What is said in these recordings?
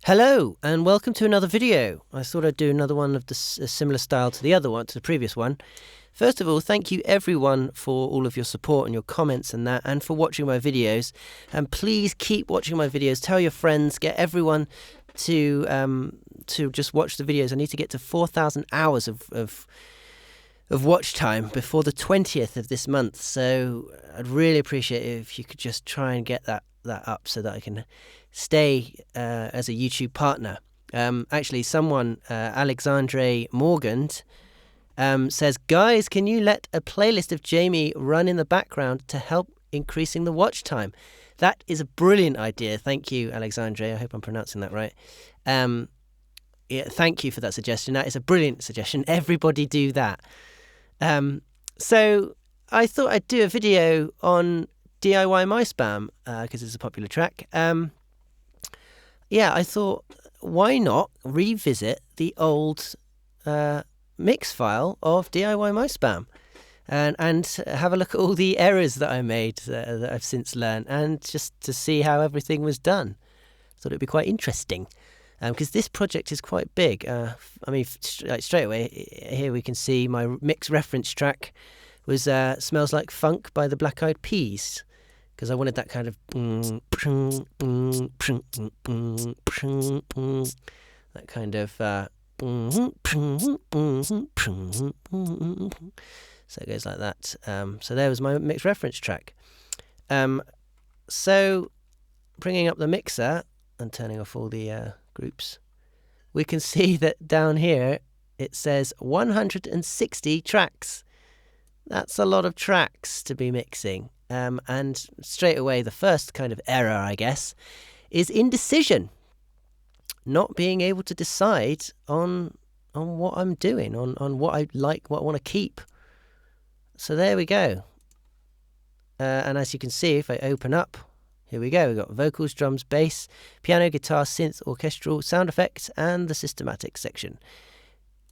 Hello and welcome to another video. I thought I'd do another one of a similar style to the previous one. First of all, thank you everyone for all of your support and your comments and that, and for watching my videos. And please keep watching my videos. Tell your friends, get everyone to just watch the videos. I need to get to 4,000 hours of watch time before the 20th of this month. So I'd really appreciate it if you could just try and get that up so that I can stay as a YouTube partner. Actually, someone, Alexandre Morgan, says, guys, can you let a playlist of Jamie run in the background to help increasing the watch time? That is a brilliant idea. Thank you, Alexandre. I hope I'm pronouncing that right. Thank you for that suggestion. That is a brilliant suggestion. Everybody do that. So I thought I'd do a video on D.I.Y.myspam because it's a popular track. I thought, why not revisit the old mix file of D.I.Y.myspam and have a look at all the errors that I made that I've since learned, and just to see how everything was done. Thought it'd be quite interesting because this project is quite big. Straight away here we can see my mix reference track was Smells Like Funk by the Black Eyed Peas, because I wanted that kind of that kind of so it goes like that. So there was my mix reference track. So bringing up the mixer and turning off all the groups, we can see that down here it says 160 tracks. That's a lot of tracks to be mixing. And straight away, the first kind of error, I guess, is indecision. Not being able to decide on what I'm doing, on what I like, what I want to keep. So there we go. And as you can see, if I open up, here we go. We've got vocals, drums, bass, piano, guitar, synth, orchestral, sound effects, and the systematic section.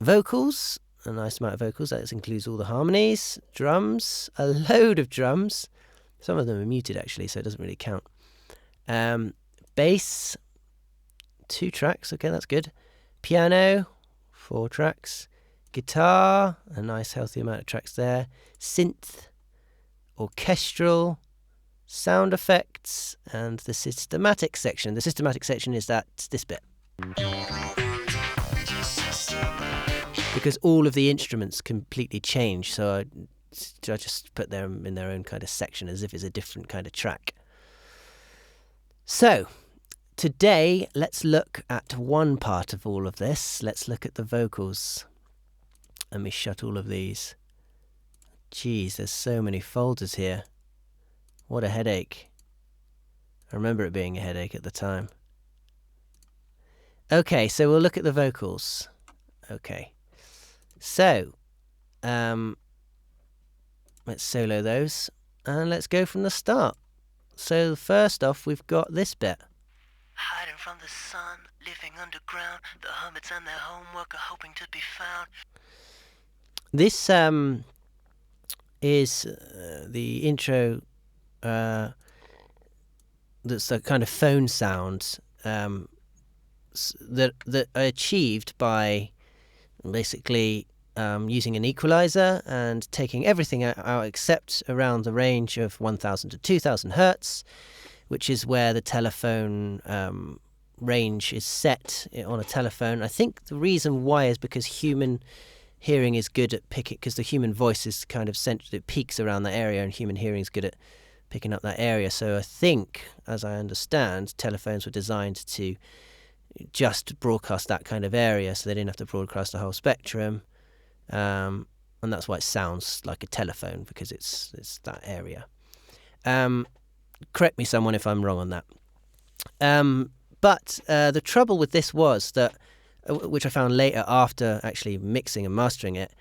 Vocals, a nice amount of vocals. That includes all the harmonies. Drums, a load of drums. Some of them are muted actually, so it doesn't really count. Bass, 2 tracks. Okay, that's good. Piano, 4 tracks. Guitar, a nice healthy amount of tracks there. Synth, orchestral, sound effects, and the systematic section. The systematic section is this bit. Because all of the instruments completely change, so I just put them in their own kind of section as if it's a different kind of track. So today, let's look at one part of all of this. Let's look at the vocals. Let me shut all of these. Geez, there's so many folders here. What a headache. I remember it being a headache at the time. Okay, so we'll look at the vocals. Okay. So, let's solo those, and let's go from the start. So first off, we've got this bit. Hiding from the sun, living underground, the hermits and their homework are hoping to be found. This is the intro. That's the kind of phone sound that I achieved by basically using an equalizer and taking everything out except around the range of 1000 to 2000 hertz, which is where the telephone range is set on a telephone. I think the reason why is because human hearing is good at picking, because the human voice is kind of centered, it peaks around that area, and human hearing is good at picking up that area. So I think, as I understand, telephones were designed to just broadcast that kind of area, so they didn't have to broadcast the whole spectrum, and that's why it sounds like a telephone, because it's that area. Correct me someone if I'm wrong on that. But the trouble with this was that, which I found later after actually mixing and mastering it,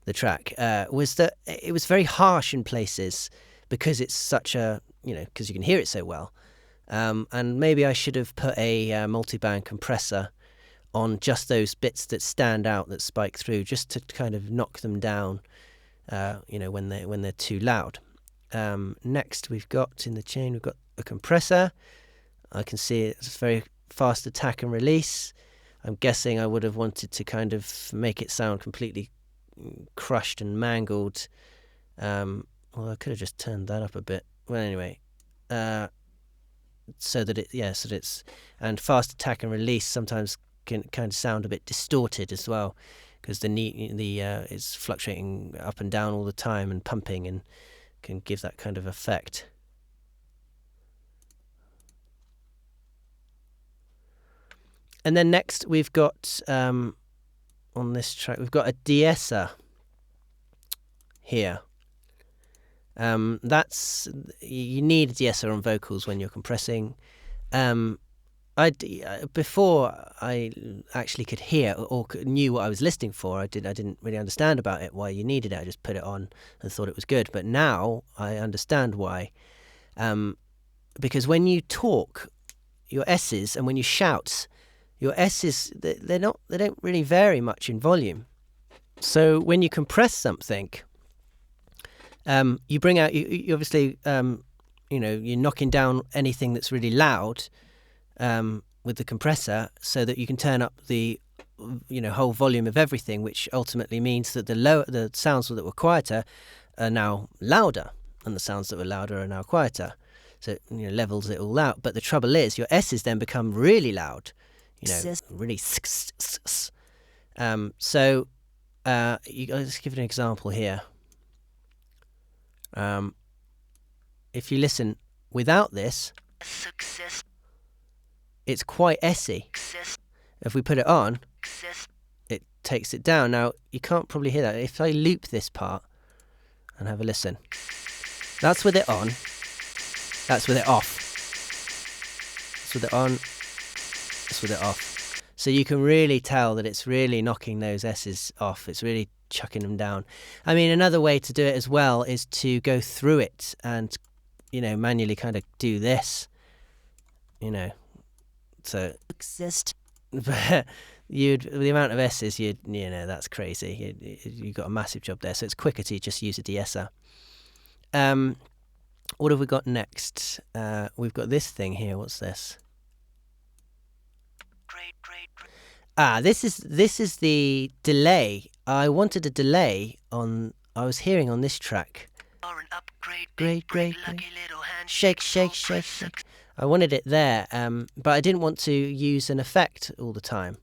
the track, was that it was very harsh in places because it's such a, because you can hear it so well. And maybe I should have put a multi-band compressor on just those bits that stand out, that spike through, just to kind of knock them down, when they're too loud. Next, we've got in the chain, we've got a compressor. I can see it's very fast attack and release. I'm guessing I would have wanted to kind of make it sound completely crushed and mangled. Well, I could have just turned that up a bit. Well, anyway, so that it's, and fast attack and release sometimes can kind of sound a bit distorted as well, because it's fluctuating up and down all the time and pumping, and can give that kind of effect. And then next we've got on this track we've got a de-esser here. That's, you need a de-esser on vocals when you're compressing. Before I actually could hear or knew what I was listening for, I didn't really understand about it, why you needed it. I just put it on and thought it was good. But now I understand why. Because when you talk, your S's, and when you shout, your S's, they don't really vary much in volume. So when you compress something, you bring out, you obviously, you're knocking down anything that's really loud with the compressor, so that you can turn up the whole volume of everything, which ultimately means that the sounds that were quieter are now louder, and the sounds that were louder are now quieter. So it levels it all out. But the trouble is, your S's then become really loud, really. So let's give an example here. If you listen without this, it's quite S-y. If we put it on, it takes it down. Now, you can't probably hear that. If I loop this part and have a listen, that's with it on, that's with it off. That's with it on, that's with it off. So you can really tell that it's really knocking those S's off. It's really chucking them down. I mean, another way to do it as well is to go through it and, manually kind of do this, so but the amount of S's, that's crazy. You got a massive job there. So it's quicker to just use a de-esser. What have we got next? We've got this thing here. What's this? This is the delay. I wanted a delay on. I was hearing on this track. Great. Shake. I wanted it there, but I didn't want to use an effect all the time,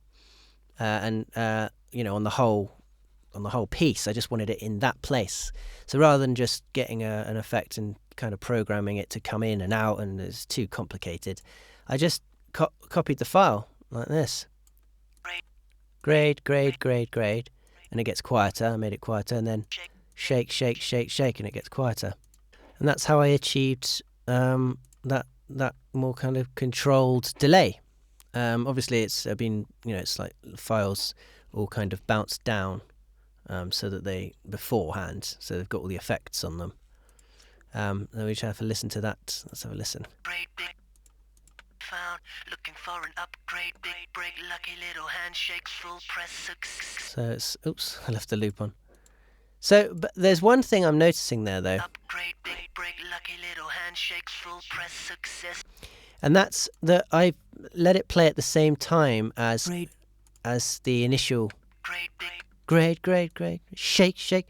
on the whole piece. I just wanted it in that place. So rather than just getting an effect and kind of programming it to come in and out, and it's too complicated, I just copied the file like this. Grade, and it gets quieter. I made it quieter, and then shake, and it gets quieter. And that's how I achieved that more kind of controlled delay. Obviously, it's been, it's like files all kind of bounced down, so that beforehand, so they've got all the effects on them. Then we just have to listen to that. Let's have a listen. Found, looking for an upgrade, big break, lucky little handshakes, full press success. So it's, oops, I left the loop on. So, but there's one thing I'm noticing there, though. Upgrade, big break, lucky little handshakes, full press success. And that's that I let it play at the same time as the initial grade, shake.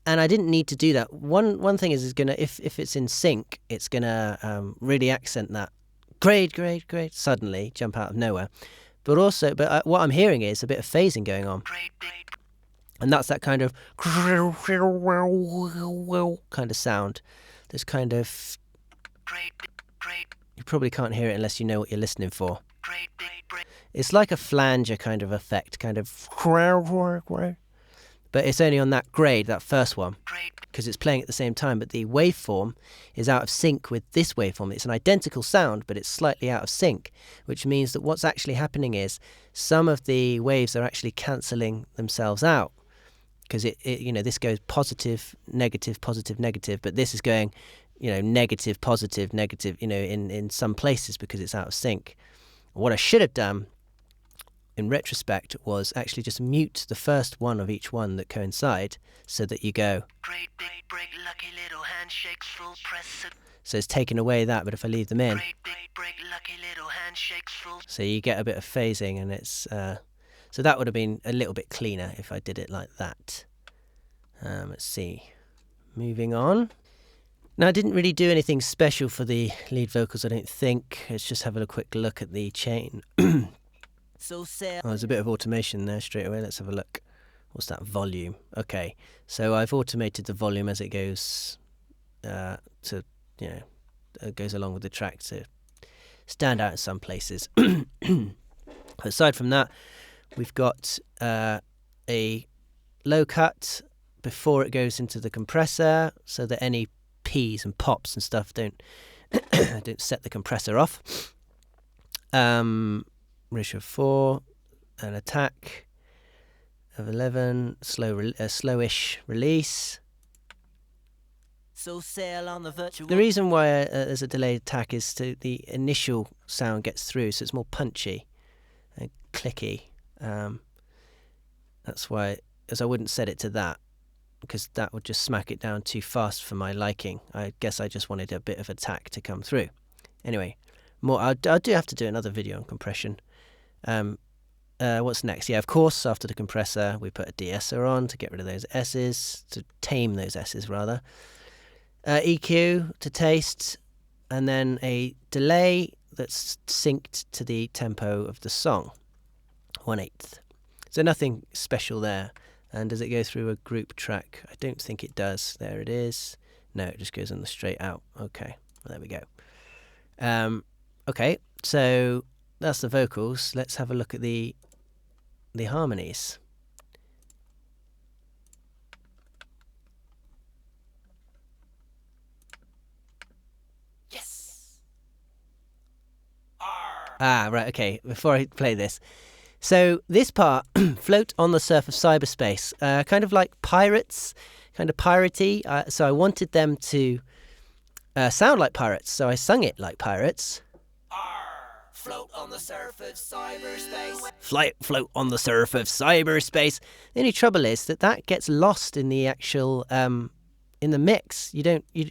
And I didn't need to do that. One thing is gonna, if it's in sync, it's gonna really accent that. Grade, suddenly jump out of nowhere. But what I'm hearing is a bit of phasing going on. And that's that kind of kind of sound. This kind of, you probably can't hear it unless you know what you're listening for. It's like a flanger kind of effect, kind of, but it's only on that grade, that first one, because it's playing at the same time, but the waveform is out of sync with this waveform. It's an identical sound, but it's slightly out of sync, which means that what's actually happening is some of the waves are actually cancelling themselves out, because this goes positive, negative, but this is going, negative, positive, negative, in some places, because it's out of sync. What I should have done in retrospect was actually just mute the first one of each one that coincide, so that you go. So it's taken away that, but if I leave them in, Great big break, lucky little handshakes full. so you get a bit of phasing, and it's so that would have been a little bit cleaner if I did it like that. Let's see. Moving on. Now, I didn't really do anything special for the lead vocals, I don't think. Let's just have a quick look at the chain. So sad. Oh, there's a bit of automation there straight away. Let's have a look. What's that? Volume. Okay, so I've automated the volume as it goes to, it goes along with the track to stand out in some places. Aside from that, we've got a low cut before it goes into the compressor, so that any pees and pops and stuff don't don't set the compressor off. Ratio of 4, an attack of 11, slowish release. So sail on the virtual. The reason why there's a delayed attack is to the initial sound gets through, so it's more punchy and clicky. That's why, as I wouldn't set it to that, because that would just smack it down too fast for my liking. I guess I just wanted a bit of attack to come through. Anyway, I do have to do another video on compression. What's next? Yeah, of course, after the compressor, we put a de-esser on to get rid of those S's, to tame those S's rather. EQ to taste, and then a delay that's synced to the tempo of the song, 1/8. So nothing special there. And does it go through a group track? I don't think it does. There it is. No, it just goes on the straight out. Okay, well, there we go. Okay, so that's the vocals. Let's have a look at the harmonies. Yes. Ah, right, okay, before I play this. So this part, float on the surf of cyberspace, kind of like pirates, kind of piratey. So I wanted them to sound like pirates, so I sung it like pirates. Float on the surf of cyberspace. Float on the surf of cyberspace. The only trouble is that gets lost in the actual in the mix. You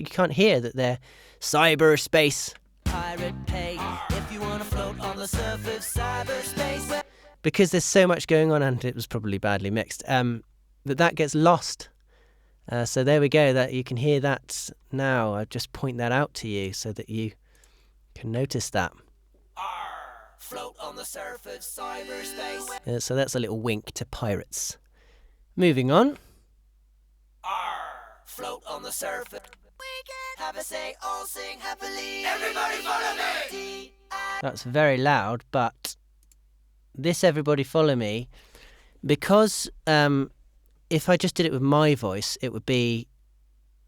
can't hear that they're cyberspace. Pirate pay if you wanna float on the surf of cyberspace. Because there's so much going on, and it was probably badly mixed, that gets lost. So there we go, that you can hear that now. I'll just point that out to you so that you can notice that. Float on the surf of cyberspace. So that's a little wink to pirates. Moving on. Float on the surf. We can have a say, all sing happily. Everybody follow me. That's very loud, but this everybody follow me, because if I just did it with my voice, it would be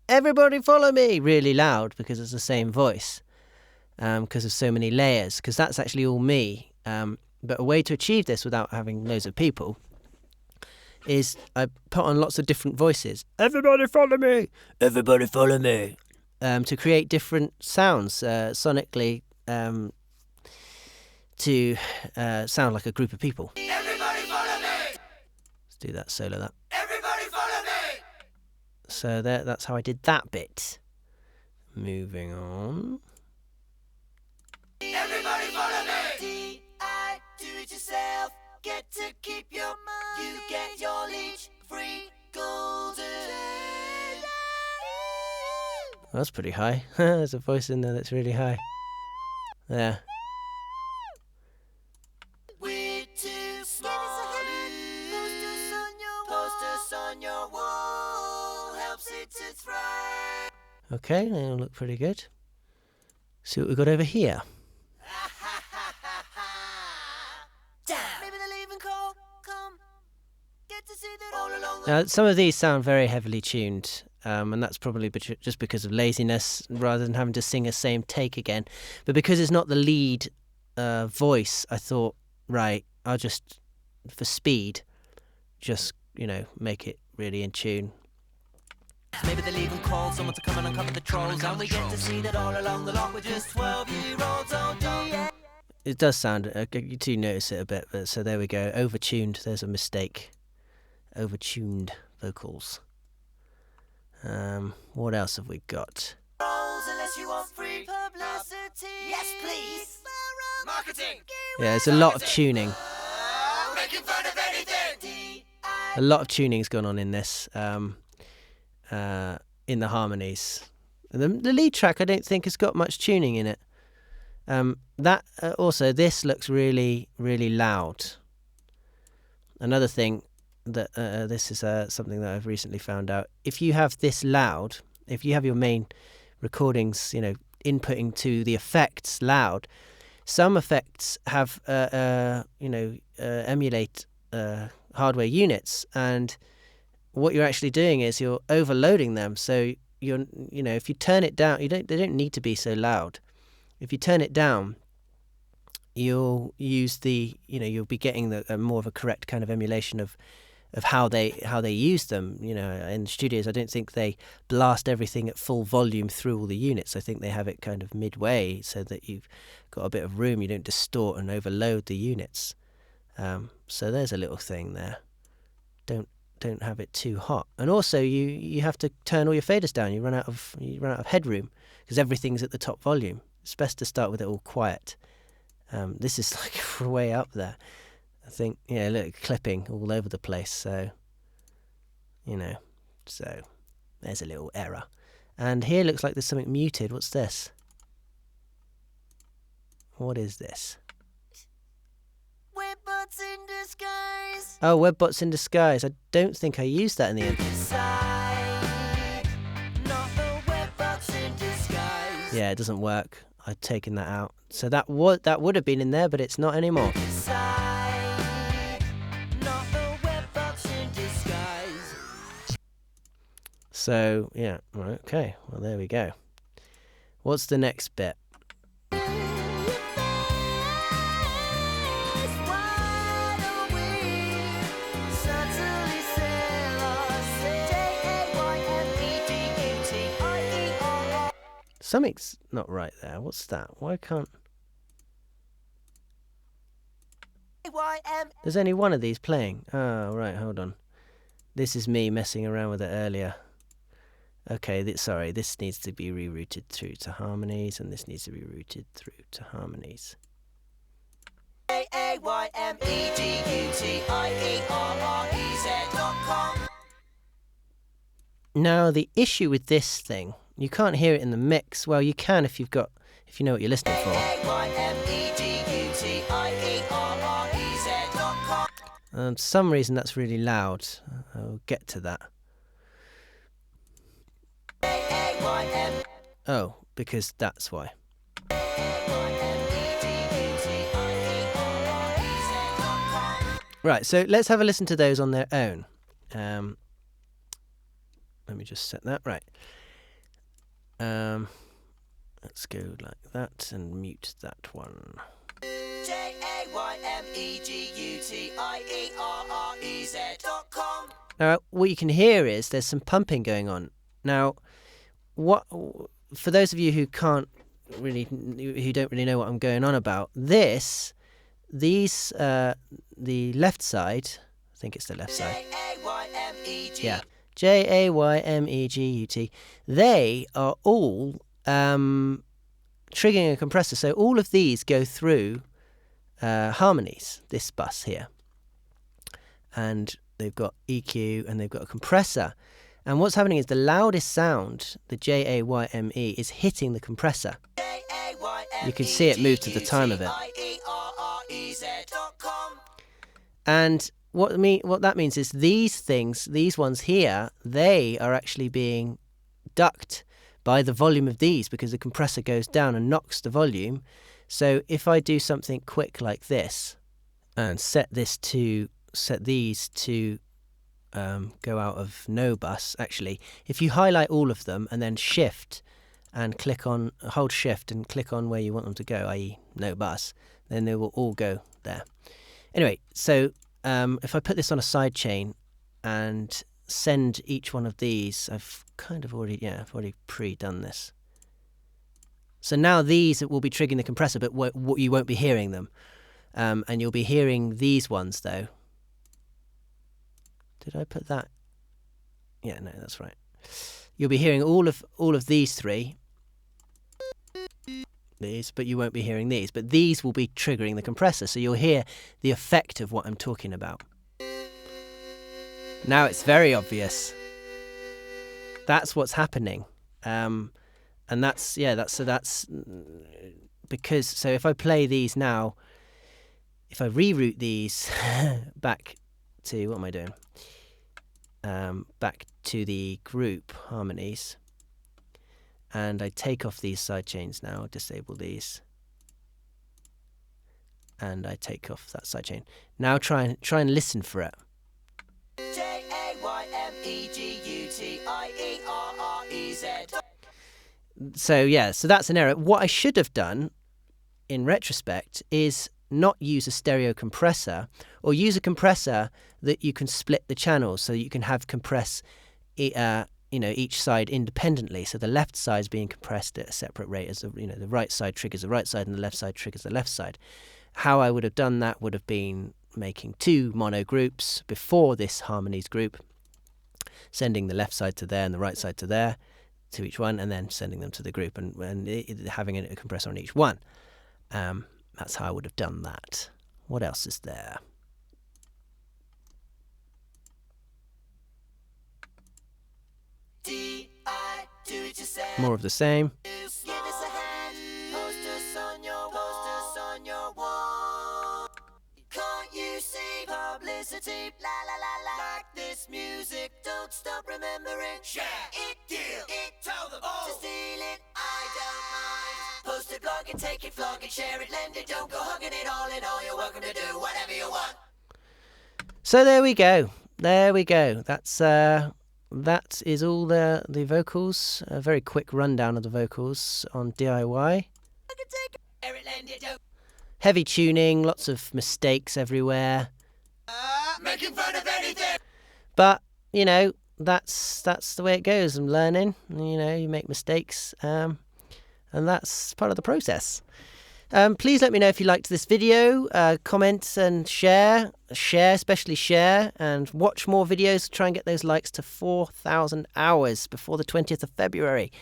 everybody follow me really loud, because it's the same voice, because of so many layers, because that's actually all me. But a way to achieve this without having loads of people is I put on lots of different voices. Everybody follow me! Everybody follow me! To create different sounds sonically, to sound like a group of people. Everybody follow me. Let's do that solo, that. Everybody follow me. So that's how I did that bit. Moving on. Everybody follow me. D.I.Y. do it yourself. Get to keep your money. You get your leech free golden. That's pretty high. There's a voice in there that's really high. There. We're too small. Posters on your wall helps it to thrive. Okay, they look pretty good. See what we've got over here. Maybe they'll even call. Come. Get to see that all along the Now, some of these sound very heavily tuned, and that's probably just because of laziness, rather than having to sing a same take again. But because it's not the lead voice, I thought, right, I'll just, for speed, just, make it really in tune. Maybe they'll even call someone to come and uncover the trolls. And we get to see that all along the lot we're just 12-year-olds on D.I.Y. It does sound, you do notice it a bit, but so there we go. Overtuned, there's a mistake. Overtuned vocals. What else have we got? Unless Cause you want free publicity. Yes, please. Marketing. Yeah, there's a lot of tuning. Making fun of anything. A lot of tuning's gone on in this, in the harmonies. The lead track, I don't think has got much tuning in it. Also, this looks really, really loud. Another thing that this is something that I've recently found out. If you have this loud, if you have your main recordings, inputting to the effects loud, some effects have emulate hardware units, and what you're actually doing is you're overloading them. So if you turn it down, they don't need to be so loud. If you turn it down, you'll use you'll be getting the more of a correct kind of emulation of how they use them. In studios, I don't think they blast everything at full volume through all the units. I think they have it kind of midway so that you've got a bit of room. You don't distort and overload the units. So there's a little thing there. Don't have it too hot. And also you have to turn all your faders down. You run out of headroom because everything's at the top volume. It's best to start with it all quiet. This is like way up there. I think, look, clipping all over the place. So, so there's a little error. And here looks like there's something muted. What's this? What is this? Webbots in disguise. Oh, webbots in disguise. I don't think I used that in the end. Not the webbots in disguise. Yeah, it doesn't work. I've taken that out. So that would have been in there, but it's not anymore. Not the webbots in disguise. So, yeah, right, okay. Well, there we go. What's the next bit? Something's not right there. What's that? Why can't... There's only one of these playing. Oh, right, hold on. This is me messing around with it earlier. Okay, this needs to be rerouted through to harmonies, and this needs to be routed through to harmonies. DIY.com. Now, the issue with this thing, you can't hear it in the mix. Well, you can if you know what you're listening for. For some reason, that's really loud. I'll get to that. Oh, because that's why. Right, so let's have a listen to those on their own. Let me just set that right. Let's go like that and mute that one. DIY.com. Now, what you can hear is there's some pumping going on. Now, for those of you who don't really know what I'm going on about, the left side, I think it's the left side. Yeah. DIY.myspam. They are all triggering a compressor. So all of these go through harmonies, this bus here. And they've got EQ and they've got a compressor. And what's happening is the loudest sound, the JAYME, is hitting the compressor. You can see it move to the time of it. And what that means is these ones here, they are actually being ducked by the volume of these because the compressor goes down and knocks the volume. So if I do something quick like this and set these to go out of no bus, actually, if you highlight all of them and then hold shift and click on where you want them to go, i.e. no bus, then they will all go there. Anyway, so if I put this on a side chain and send each one of these, I've already pre-done this. So now these will be triggering the compressor, but you won't be hearing them. And you'll be hearing these ones, though. Did I put that? Yeah, no, that's right. You'll be hearing all of these three. these, but you won't be hearing these. But these will be triggering the compressor, so you'll hear the effect of what I'm talking about. Now it's very obvious. That's what's happening. And that's because, so if I play these now, if I reroute these back to, what am I doing? Back to the group harmonies, and I take off these side chains now, disable these, and I take off that side chain. Now try and listen for it. D.I.Y.myspam. So yeah, so that's an error. What I should have done in retrospect is not use a stereo compressor, or use a compressor that you can split the channels, so you can have compress each side independently. So the left side is being compressed at a separate rate, as the right side triggers the right side and the left side triggers the left side. How I would have done that would have been making 2 mono groups before this harmonies group, sending the left side to there and the right side to there, to each one, and then sending them to the group, and having a compressor on each one. That's how I would have done that. What else is there? More of the same. Give us a hand, post us on your wall. Can't you see publicity? La la la la. Like this music, don't stop remembering. Share it, deal it, tell them all. To steal it, I don't mind. Post it, blog it, take it, vlog it, share it, lend it, don't go hugging it. All in all, you're welcome to do whatever you want. So there we go. There we go. That is all the vocals. A very quick rundown of the vocals on DIY. Heavy tuning, lots of mistakes everywhere. Making fun of anything. But, that's the way it goes. I'm learning. You make mistakes. And that's part of the process. Please let me know if you liked this video. Comment and share, especially share, and watch more videos. Try and get those likes to 4,000 hours before the 20th of February.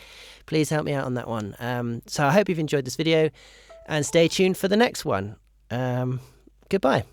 Please help me out on that one. So I hope you've enjoyed this video, and stay tuned for the next one. Goodbye.